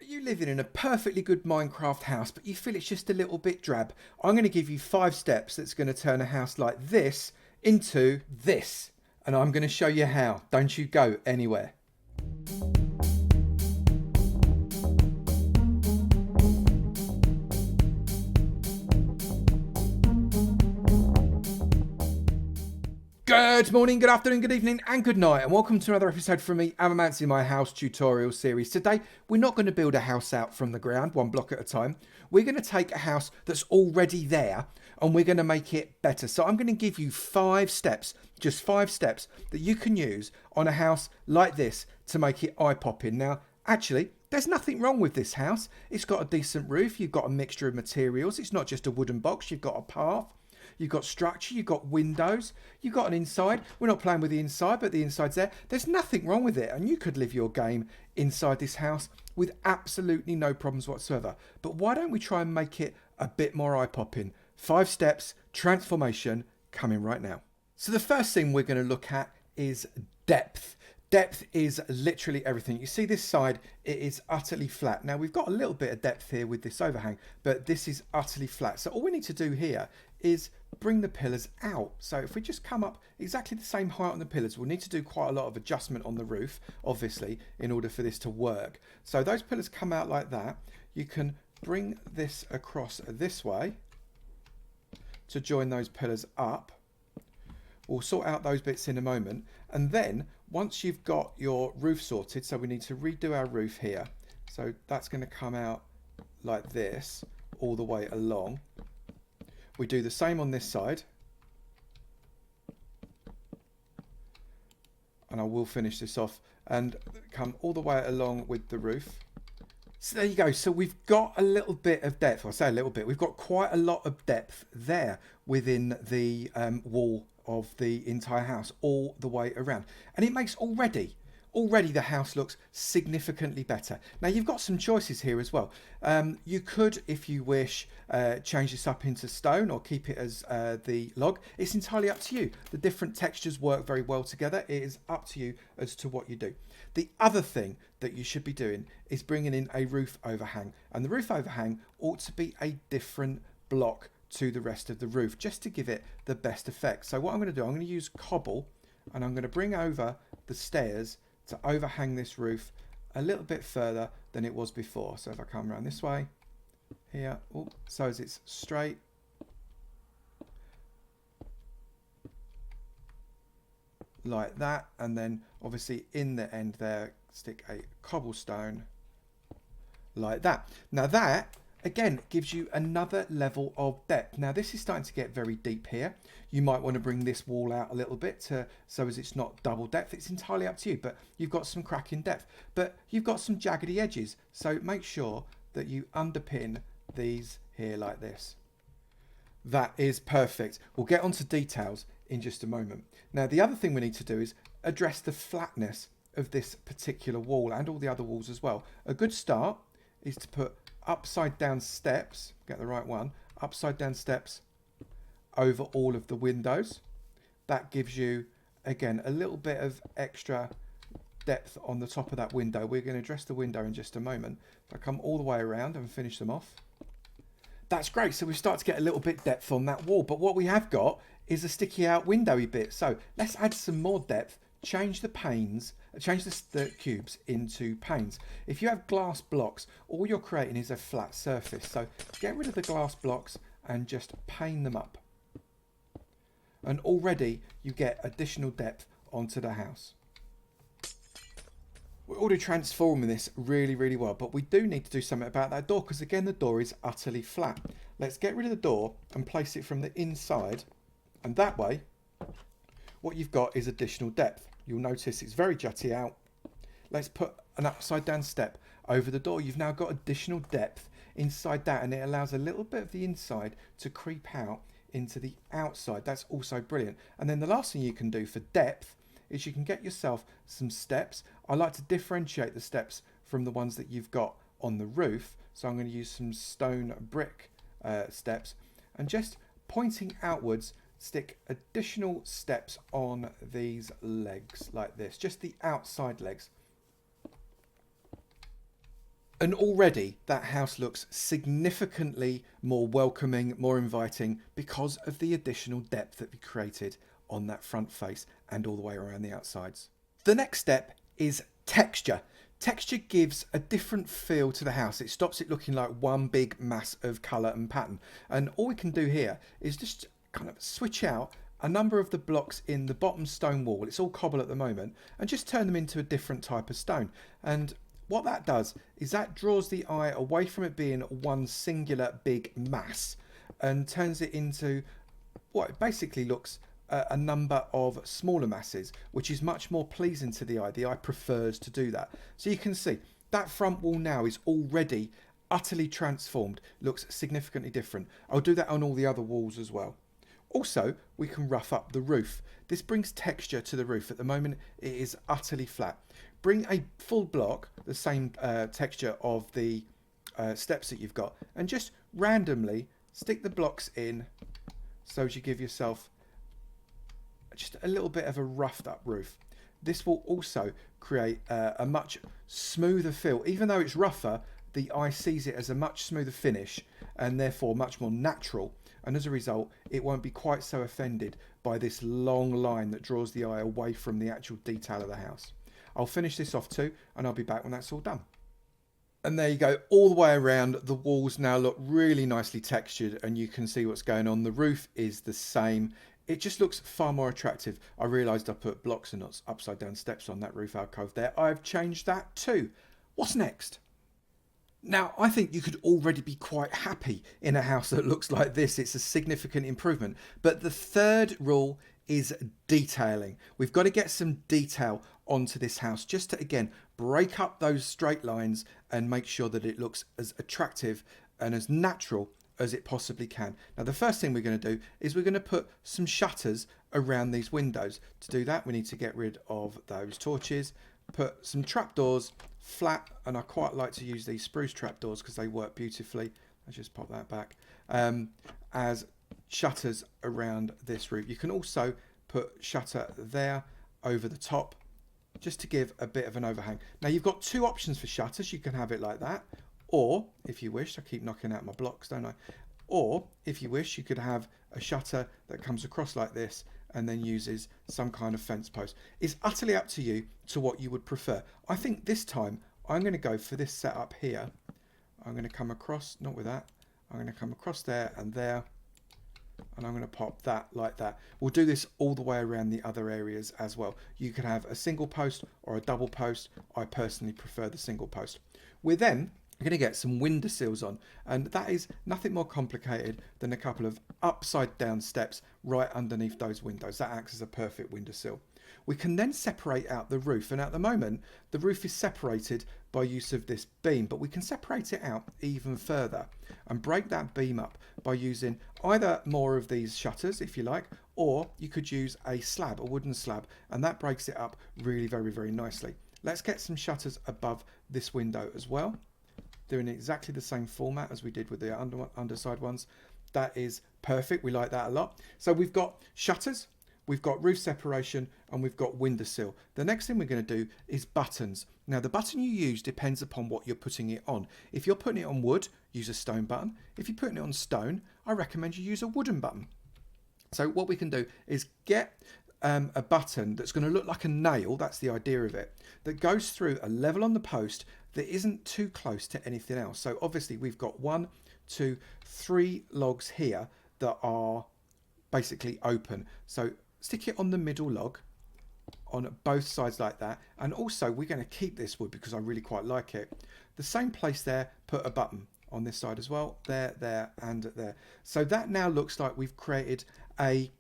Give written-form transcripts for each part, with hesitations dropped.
you living in a perfectly good Minecraft house, but you feel it's just a little bit drab? I'm going to give you 5 steps that's going to turn a house like this into this. And I'm going to show you how. Don't you go anywhere. Good morning, good afternoon, good evening, and good night, and welcome to another episode from me, Avomance, in my house tutorial series. Today, we're not going to build a house out from the ground, one block at a time. We're going to take a house that's already there, and we're going to make it better. So I'm going to give you 5 steps, just 5 steps, that you can use on a house like this to make it eye-popping. Now, actually, there's nothing wrong with this house. It's got a decent roof, you've got a mixture of materials, it's not just a wooden box, you've got a path. You've got structure, you've got windows, you've got an inside. We're not playing with the inside, but the inside's there. There's nothing wrong with it, and you could live your game inside this house with absolutely no problems whatsoever. But why don't we try and make it a bit more eye-popping? 5 steps, transformation, coming right now. So the first thing we're going to look at is depth. Depth is literally everything. You see this side, it is utterly flat. Now we've got a little bit of depth here with this overhang, but this is utterly flat. So all we need to do here is bring the pillars out. So if we just come up exactly the same height on the pillars, we'll need to do quite a lot of adjustment on the roof, obviously, in order for this to work. So those pillars come out like that. You can bring this across this way to join those pillars up. We'll sort out those bits in a moment. And then once you've got your roof sorted, so we need to redo our roof here. So that's going to come out like this all the way along. We do the same on this side. And I will finish this off and come all the way along with the roof. So there you go. So we've got a little bit of depth. I say a little bit. We've got quite a lot of depth there within the wall of the entire house all the way around. And it makes already the house looks significantly better. Now you've got some choices here as well. You could, if you wish, change this up into stone or keep it as the log. It's entirely up to you. The different textures work very well together. It is up to you as to what you do. The other thing that you should be doing is bringing in a roof overhang, and the roof overhang ought to be a different block to the rest of the roof just to give it the best effect. So what I'm going to do, I'm going to use cobble, and I'm going to bring over the stairs to overhang this roof a little bit further than it was before. So if I come around this way here, so as it's straight, like that, and then obviously in the end there stick a cobblestone like that. Now that again gives you another level of depth. Now this is starting to get very deep here. You might want to bring this wall out a little bit so as it's not double depth. It's entirely up to you, but you've got some crack in depth, but you've got some jaggedy edges, so make sure that you underpin these here like this. That is perfect. We'll get onto details in just a moment. Now the other thing we need to do is address the flatness of this particular wall and all the other walls as well. A good start is to put upside down steps, get the right one, upside down steps over all of the windows. That gives you again a little bit of extra depth on the top of that window. We're going to address the window in just a moment. If I come all the way around and finish them off, that's great. So we start to get a little bit depth on that wall, but what we have got is a sticky out windowy bit. So let's add some more depth, change the panes, change the cubes into panes. If you have glass blocks, all you're creating is a flat surface. So get rid of the glass blocks and just pane them up. And already you get additional depth onto the house. We're already transforming this really, really well, but we do need to do something about that door because again, the door is utterly flat. Let's get rid of the door and place it from the inside. And that way, what you've got is additional depth. You'll notice it's very jutty out. Let's put an upside down step over the door. You've now got additional depth inside that, and it allows a little bit of the inside to creep out into the outside. That's also brilliant. And then the last thing you can do for depth is you can get yourself some steps. I like to differentiate the steps from the ones that you've got on the roof. So I'm going to use some stone brick steps, and just pointing outwards, stick additional steps on these legs like this, just the outside legs. And already that house looks significantly more welcoming, more inviting because of the additional depth that we created on that front face and all the way around the outsides. The next step is texture. Texture gives a different feel to the house. It stops it looking like one big mass of colour and pattern. And all we can do here is just kind of switch out a number of the blocks in the bottom stone wall. It's all cobble at the moment, and just turn them into a different type of stone. And what that does is that draws the eye away from it being one singular big mass and turns it into what it basically looks a number of smaller masses, which is much more pleasing to the eye. The eye prefers to do that. So you can see that front wall now is already utterly transformed, looks significantly different. I'll do that on all the other walls as well. Also, we can rough up the roof. This brings texture to the roof. At the moment, it is utterly flat. Bring a full block, the same texture of the steps that you've got, and just randomly stick the blocks in so as you give yourself just a little bit of a roughed up roof. This will also create a much smoother feel. Even though it's rougher, the eye sees it as a much smoother finish and therefore much more natural. And as a result, it won't be quite so offended by this long line that draws the eye away from the actual detail of the house. I'll finish this off too, and I'll be back when that's all done. And there you go, all the way around. The walls now look really nicely textured, and you can see what's going on. The roof is the same. It just looks far more attractive. I realised I put blocks and not upside down steps on that roof alcove there. I've changed that too. What's next? Now, I think you could already be quite happy in a house that looks like this. It's a significant improvement. But the third rule is detailing. We've got to get some detail onto this house just to, again, break up those straight lines and make sure that it looks as attractive and as natural as it possibly can. Now, the first thing we're going to do is we're going to put some shutters around these windows. To do that, we need to get rid of those torches, put some trapdoors flat, and I quite like to use these spruce trapdoors because they work beautifully. Let's just pop that back, as shutters around this roof. You can also put shutter there over the top just to give a bit of an overhang. Now, you've got two options for shutters. You can have it like that, or if you wish, I keep knocking out my blocks, don't I? Or if you wish, you could have a shutter that comes across like this and then uses some kind of fence post. It's utterly up to you to what you would prefer. I think this time I'm going to go for this setup here. I'm going to come across, not with that, I'm going to come across there and there, and I'm going to pop that like that. We'll do this all the way around the other areas as well. You can have a single post or a double post. I personally prefer the single post. We're then going to get some window sills on, and that is nothing more complicated than a couple of upside down steps right underneath those windows. That acts as a perfect window sill. We can then separate out the roof, and at the moment the roof is separated by use of this beam, but we can separate it out even further and break that beam up by using either more of these shutters if you like, or you could use a slab, a wooden slab, and that breaks it up really very nicely. Let's get some shutters above this window as well. They're in exactly the same format as we did with the underside ones. That is perfect. We like that a lot. So we've got shutters, we've got roof separation, and we've got windowsill. The next thing we're going to do is buttons. Now, the button you use depends upon what you're putting it on. If you're putting it on wood, use a stone button. If you're putting it on stone, I recommend you use a wooden button. So what we can do is get a button that's going to look like a nail, that's the idea of it, that goes through a level on the post that isn't too close to anything else. So obviously we've got 1, 2, 3 logs here that are basically open. So stick it on the middle log on both sides like that. And also we're going to keep this wood because I really quite like it. The same place there, put a button on this side as well, there and there. So that now looks like we've created a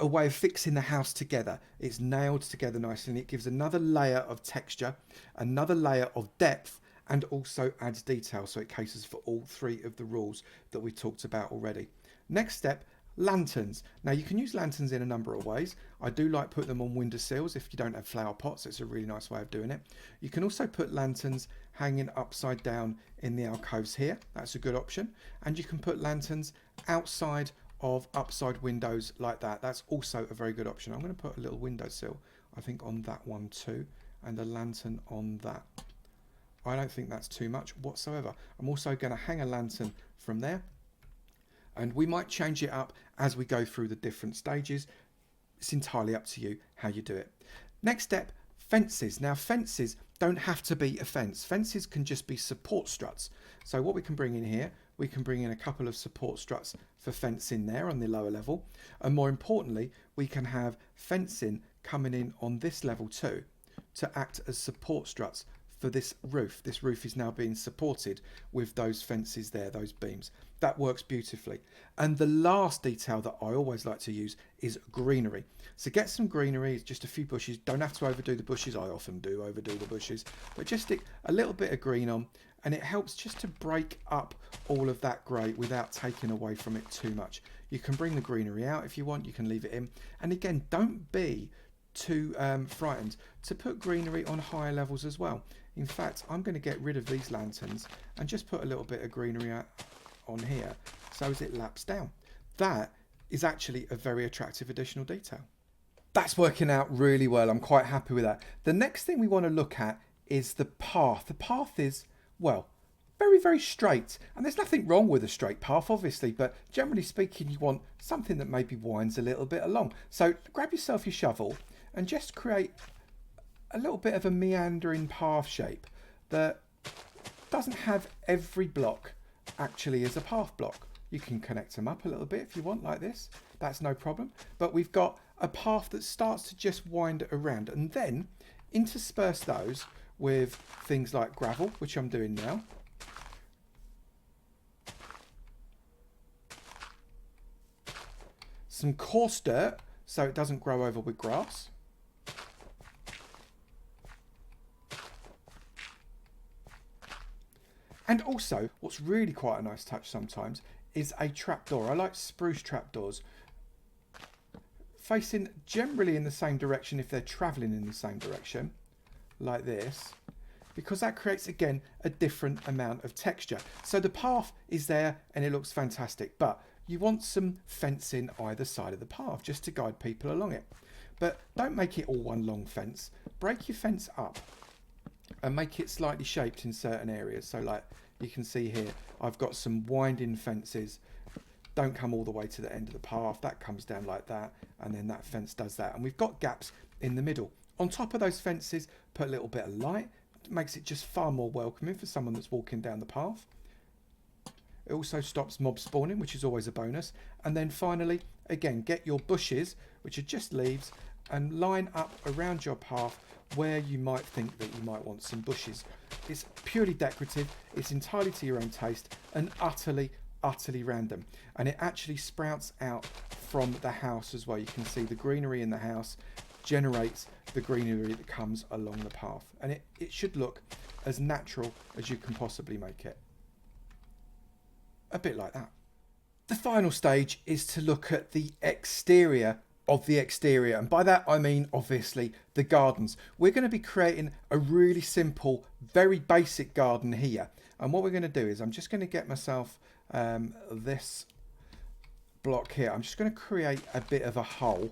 way of fixing the house together. It's nailed together nicely, and it gives another layer of texture, another layer of depth, and also adds detail, so it caters for all 3 of the rules that we talked about already. Next step, lanterns. Now, you can use lanterns in a number of ways. I do like putting them on windowsills if you don't have flower pots. It's a really nice way of doing it. You can also put lanterns hanging upside down in the alcoves here. That's a good option. And you can put lanterns outside of upside windows like that. That's also a very good option. I'm going to put a little windowsill, I think, on that one too, and a lantern on that. I don't think that's too much whatsoever. I'm also going to hang a lantern from there, and we might change it up as we go through the different stages. It's entirely up to you how you do it. Next step, fences. Now fences don't have to be a fence. Fences can just be support struts. So what we can bring in here, we can bring in a couple of support struts for fencing there on the lower level. And more importantly, we can have fencing coming in on this level too to act as support struts for this roof. This roof is now being supported with those fences there, those beams. That works beautifully. And the last detail that I always like to use is greenery. So get some greenery, just a few bushes. Don't have to overdo the bushes. I often do overdo the bushes, but just stick a little bit of green on, and it helps just to break up all of that grey without taking away from it too much. You can bring the greenery out if you want, you can leave it in. And again, don't be too frightened to put greenery on higher levels as well. In fact, I'm going to get rid of these lanterns and just put a little bit of greenery on here so as it laps down. That is actually a very attractive additional detail. That's working out really well. I'm quite happy with that. The next thing we want to look at is the path. The path is, well, very, very straight. And there's nothing wrong with a straight path, obviously, but generally speaking, you want something that maybe winds a little bit along. So grab yourself your shovel and just create a little bit of a meandering path shape that doesn't have every block actually as a path block. You can connect them up a little bit if you want, like this. That's no problem. But we've got a path that starts to just wind around, and then intersperse those with things like gravel, which I'm doing now. Some coarse dirt so it doesn't grow over with grass. And also, what's really quite a nice touch sometimes is a trapdoor. I like spruce trapdoors facing generally in the same direction if they're travelling in the same direction, like this, because that creates, again, a different amount of texture. So the path is there and it looks fantastic, but you want some fencing either side of the path just to guide people along it. But don't make it all one long fence. Break your fence up and make it slightly shaped in certain areas. So like you can see here, I've got some winding fences. Don't come all the way to the end of the path. That comes down like that, and then that fence does that. And we've got gaps in the middle. On top of those fences, put a little bit of light. It makes it just far more welcoming for someone that's walking down the path. It also stops mob spawning, which is always a bonus. And then finally, again, get your bushes, which are just leaves, and line up around your path where you might think that you might want some bushes. It's purely decorative, it's entirely to your own taste, and utterly random. And it actually sprouts out from the house as well. You can see the greenery in the house generates the greenery that comes along the path. And it should look as natural as you can possibly make it. A bit like that. The final stage is to look at the exterior of the exterior, and by that I mean obviously the gardens. We're going to be creating a really simple, very basic garden here, and what we're going to do is I'm just going to get myself this block here. I'm just going to create a bit of a hole,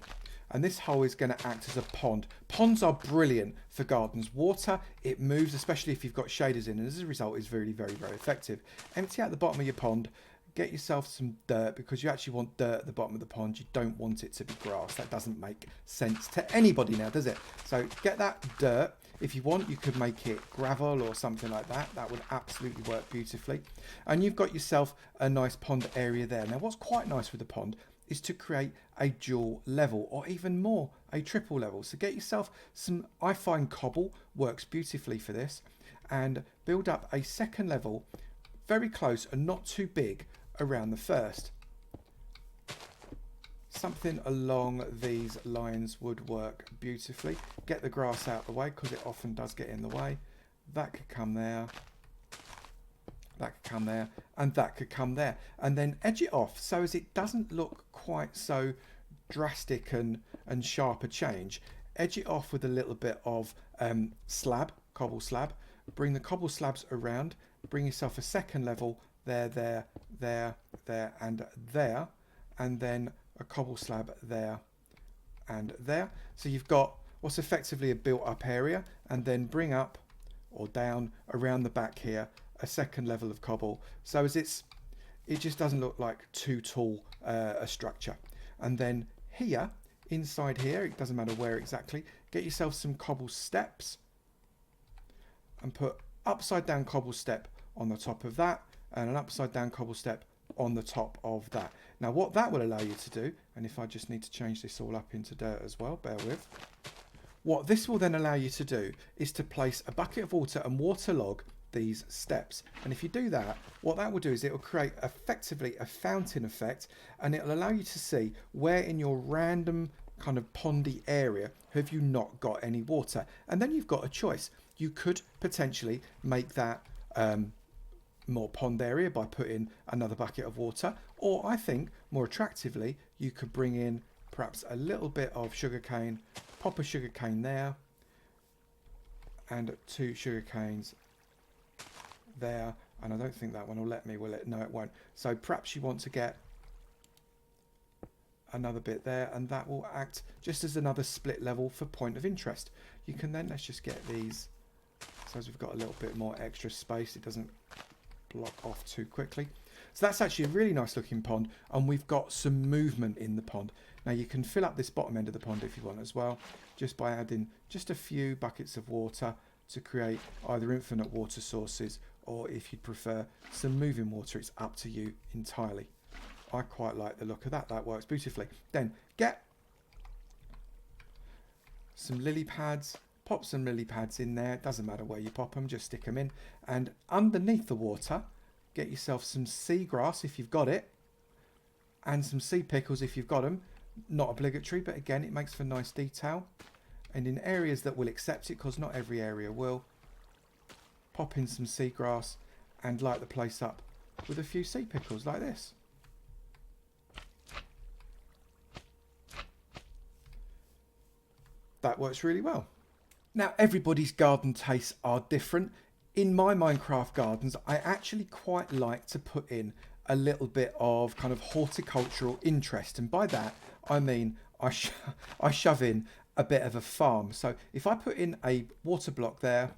and this hole is going to act as a pond. Ponds are brilliant for gardens. Water, it moves, especially if you've got shaders in, and as a result is really very effective. Empty out the bottom of your pond. Get yourself some dirt, because you actually want dirt at the bottom of the pond. You don't want it to be grass. That doesn't make sense to anybody now, does it? So get that dirt. If you want, you could make it gravel or something like that. That would absolutely work beautifully. And you've got yourself a nice pond area there. Now, what's quite nice with the pond is to create a dual level, or even more, a triple level. So get yourself some, I find cobble works beautifully for this, and build up a second level very close and not too big around the first. Something along these lines would work beautifully. Get the grass out of the way, because it often does get in the way. That could come there. That could come there, and that could come there, and then edge it off so as it doesn't look quite so drastic and sharp a change. Edge it off with a little bit of cobble slab. Bring the cobble slabs around. Bring yourself a second level there, and there, and then a cobble slab there and there. So you've got what's effectively a built up area, and then bring up or down around the back here, a second level of cobble. So as it just doesn't look like too tall a structure. And then here, inside here, it doesn't matter where exactly, get yourself some cobble steps and put upside down cobble step on the top of that and an upside down cobble step on the top of that. Now what that will allow you to do, and if I just need to change this all up into dirt as well, bear with. What this will then allow you to do is to place a bucket of water and waterlog these steps. And if you do that, what that will do is it will create effectively a fountain effect, and it will allow you to see where in your random kind of pondy area have you not got any water. And then you've got a choice. You could potentially make that more pond area by putting another bucket of water, or I think more attractively you could bring in perhaps a little bit of sugarcane, pop a sugarcane there and 2 sugarcanes there, and I don't think that one will let me, will it? No, it won't. So perhaps you want to get another bit there, and that will act just as another split level for point of interest. You can then, let's just get these so as we've got a little bit more extra space, it doesn't block off too quickly. So that's actually a really nice looking pond, and we've got some movement in the pond. Now you can fill up this bottom end of the pond if you want as well, just by adding just a few buckets of water to create either infinite water sources, or if you'd prefer some moving water, it's up to you entirely. I quite like the look of that. That works beautifully. Then get some lily pads, pop some lily pads in there. It doesn't matter where you pop them, just stick them in. And underneath the water, get yourself some seagrass if you've got it, and some sea pickles if you've got them. Not obligatory, but again, it makes for nice detail. And in areas that will accept it, because not every area will, pop in some seagrass and light the place up with a few sea pickles like this. That works really well. Now, everybody's garden tastes are different. In my Minecraft gardens, I actually quite like to put in a little bit of kind of horticultural interest. And by that, I mean I shove in a bit of a farm. So if I put in a water block there,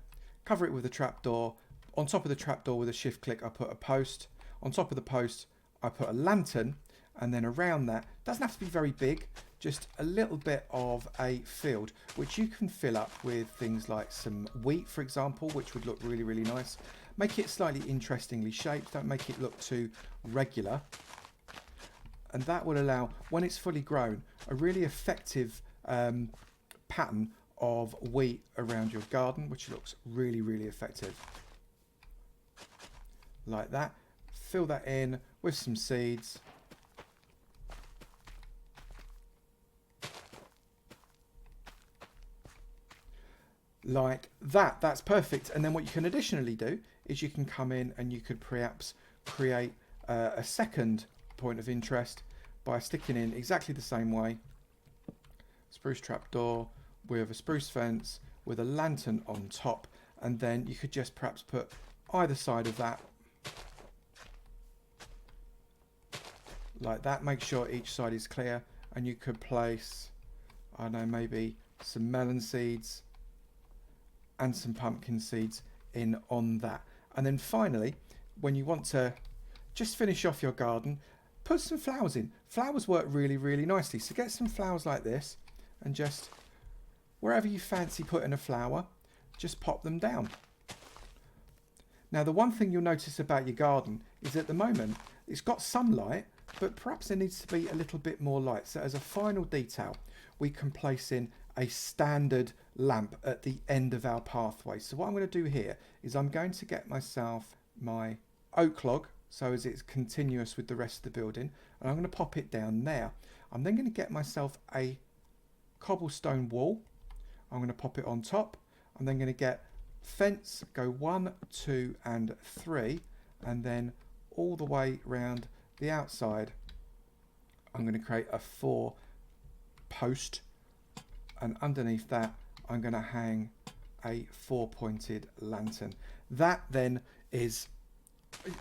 cover it with a trapdoor, on top of the trapdoor with a shift click, I put a post. On top of the post, I put a lantern. And then around that, doesn't have to be very big, just a little bit of a field, which you can fill up with things like some wheat, for example, which would look really, really nice. Make it slightly interestingly shaped, don't make it look too regular. And that will allow, when it's fully grown, a really effective pattern of wheat around your garden, which looks really, really effective. Like that. Fill that in with some seeds. Like that. That's perfect. And then what you can additionally do is you can come in and you could perhaps create a second point of interest by sticking in exactly the same way, spruce trapdoor with a spruce fence with a lantern on top, and then you could just perhaps put either side of that like that. Make sure each side is clear, and you could place, I don't know, maybe some melon seeds and some pumpkin seeds in on that. And then finally, when you want to just finish off your garden, put some flowers in. Flowers work really, really nicely. So get some flowers like this, and just wherever you fancy putting a flower, just pop them down. Now, the one thing you'll notice about your garden is at the moment it's got some light, but perhaps there needs to be a little bit more light. So as a final detail, we can place in a standard lamp at the end of our pathway. So what I'm going to do here is I'm going to get myself my oak log, so as it's continuous with the rest of the building, and I'm going to pop it down there. I'm then going to get myself a cobblestone wall. I'm going to pop it on top. I'm then going to get fence, go 1, 2 and 3, and then all the way round the outside I'm going to create a 4 post, and underneath that I'm going to hang a 4-pointed lantern. That then is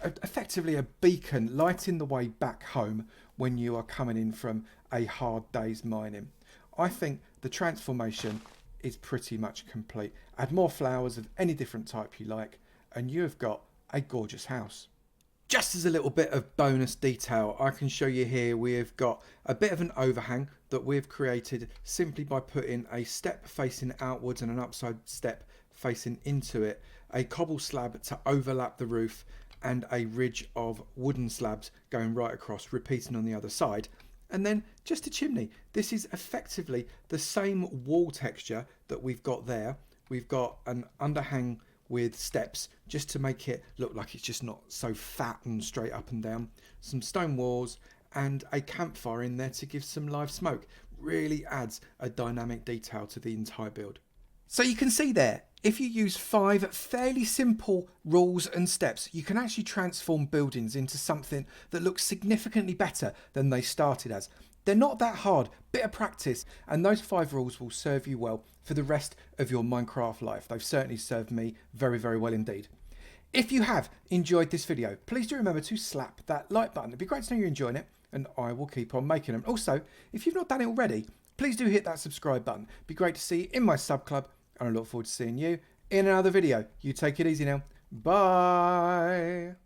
effectively a beacon lighting the way back home when you are coming in from a hard day's mining. I think the transformation is pretty much complete. Add more flowers of any different type you like, and you have got a gorgeous house. Just as a little bit of bonus detail, I can show you here we've got a bit of an overhang that we've created simply by putting a step facing outwards and an upside step facing into it, a cobble slab to overlap the roof, and a ridge of wooden slabs going right across, repeating on the other side. And then just a chimney. This is effectively the same wall texture that we've got there. We've got an underhang with steps just to make it look like it's just not so fat and straight up and down. Some stone walls and a campfire in there to give some live smoke. Really adds a dynamic detail to the entire build. So you can see there, if you use 5 fairly simple rules and steps, you can actually transform buildings into something that looks significantly better than they started as. They're not that hard, bit of practice, and those 5 rules will serve you well for the rest of your Minecraft life. They've certainly served me very, very well indeed. If you have enjoyed this video, please do remember to slap that like button. It'd be great to know you're enjoying it, and I will keep on making them. Also, if you've not done it already, please do hit that subscribe button. It'd be great to see you in my sub club, and I look forward to seeing you in another video. You take it easy now. Bye.